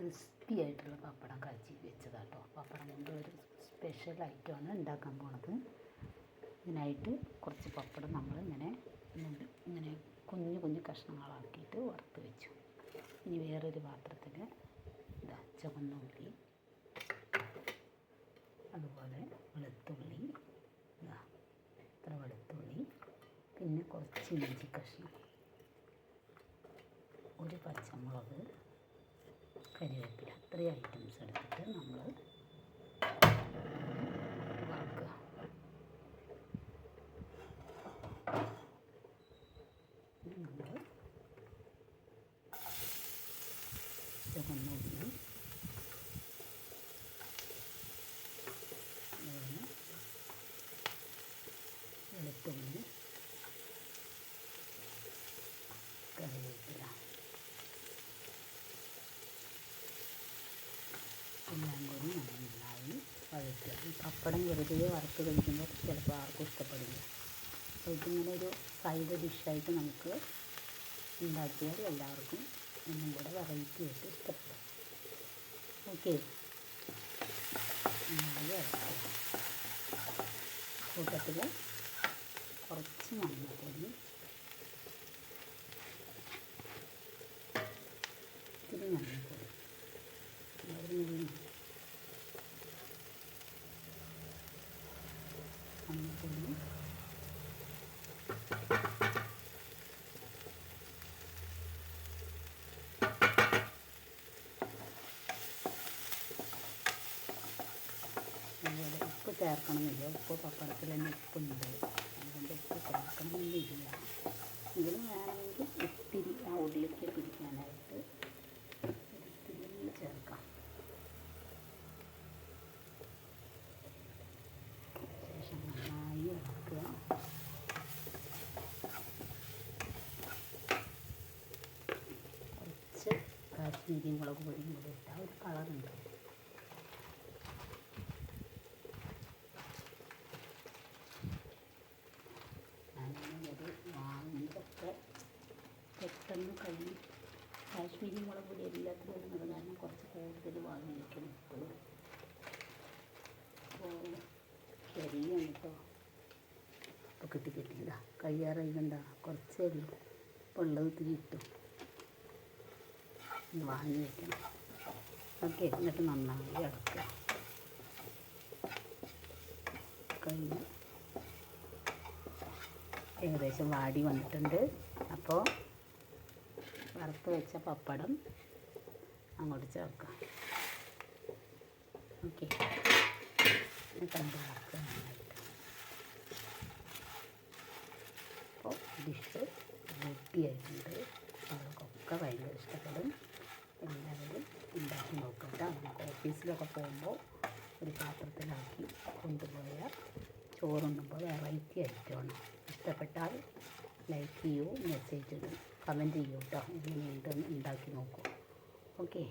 Crispy ആയിട്ടുള്ള പപ്പടം കാച്ചി വെച്ചതാട്ടോ. പപ്പടം കൊണ്ട് ഒരു സ്പെഷ്യൽ ഐറ്റമാണ് ഉണ്ടാക്കാൻ പോണത്. ഇതിനായിട്ട് കുറച്ച് പപ്പടം നമ്മളിങ്ങനെ കുഞ്ഞു കുഞ്ഞു കഷ്ണങ്ങളാക്കിയിട്ട് വറുത്ത് വെച്ചു. ഇനി വേറൊരു പാത്രത്തിൽ ഇതാ ചുവന്നുള്ളി, അതുപോലെ വെളുത്തുള്ളി, ഇതാ ഇത്ര വെളുത്തുള്ളി, പിന്നെ കുറച്ച് ഇഞ്ചി കഷ്ണം, ഒരു പച്ചമുളക്, കരിവേപ്പില, ഇത്രയും ഐറ്റംസ് എടുത്തിട്ട് നമ്മൾ വറുക്കുക. നമ്മൾ ചുവന്നുള്ളി, വെളുത്തുള്ളി, കറിവേപ്പില എല്ലാം കൂടി നന്നായി വഴറ്റുക. ഈ പപ്പടം വെറുതെ വറുത്ത് കഴിക്കുമ്പോൾ ചിലപ്പോൾ ആർക്കും ഇഷ്ടപ്പെടില്ല. അപ്പോൾ ഇതിങ്ങനെ ഒരു സൈഡ് ഡിഷായിട്ട് നമുക്ക് ഉണ്ടാക്കിയാൽ എല്ലാവർക്കും ഒന്നും കൂടെ വെറൈറ്റി ആയിട്ട് ഇഷ്ടപ്പെടും. ഓക്കെ, നന്നായി ഇറക്കുക. കൂട്ടത്തിൽ കുറച്ച് മഞ്ഞൾപ്പൊടി, ഇത്തിരി മഞ്ഞൾപ്പൊടി, മഞ്ഞൾപ്പൊടി, അതുപോലെ ഉപ്പ് ചേർക്കണമെന്നില്ല. ഉപ്പ് പപ്പടത്തിൽ തന്നെ ഉപ്പുണ്ട്, അതുകൊണ്ട് ഉപ്പ് ചേർക്കണമെന്നില്ല. എങ്കിലും വേണമെങ്കിൽ ഇത്തിരി ആ ഉള്ളിലേക്ക് പിടിക്കാനായിട്ട് ഇത്തിരി ചേർക്കാം. ശേഷം നന്നായി ഇളക്കുക. കുറച്ച് കാശ്മീരി മുളക് പൊടിയും കൂടി ഇട്ടാൽ ഒരു കളറുണ്ട്. വാങ്ങിയതൊക്കെ പെട്ടെന്ന് കഴിയും. കാശ്മീരി മുളക് പൊടി എല്ലാത്തിലും ഇടുന്നത് കാരണം കുറച്ച് കൂടുതൽ വാങ്ങി വയ്ക്കണം ഇപ്പോഴും. അപ്പോൾ ശരിയാണ് കേട്ടോ. ഇപ്പോൾ കിട്ടില്ല, കഴിയാറായി കണ്ട, കുറച്ചേ ഉള്ളൂ. ഇപ്പോൾ ഉള്ളത് ഇത്തിരി ഇട്ടു, വാങ്ങി വയ്ക്കണം. ഓക്കെ, എന്നിട്ട് നന്നായി ഇളക്കുക. കഴിഞ്ഞ് ഏകദേശം വാടി വന്നിട്ടുണ്ട്. അപ്പോൾ വറുത്ത് വെച്ച പപ്പടം അങ്ങോട്ട് ചേർക്കാം. ഓക്കെ, കണ്ട് വറുക്കുക നന്നായിട്ട്. അപ്പോൾ ഡിഷ് റെഡിയായിട്ടുണ്ട്. അവർക്കൊക്കെ ഭയങ്കര ഇഷ്ടപ്പെടും. എല്ലാവരും ഉണ്ടാക്കി നോക്കട്ടെ. നമുക്ക് ഓഫീസിലൊക്കെ പോകുമ്പോൾ ഒരു പാത്രത്തിലാക്കി കൊണ്ടുപോയാൽ ചോറുണ്ണുമ്പോൾ വെറൈറ്റി ഐറ്റമാണ്. ഇഷ്ടപ്പെട്ടാൽ ലൈക്ക് ചെയ്യൂ, മെസ്സേജ് ഇടും, കമൻറ്റ് ചെയ്യൂ കേട്ടോ. എങ്ങനെയുണ്ടെന്ന് ഉണ്ടാക്കി നോക്കൂ. ഓക്കെ.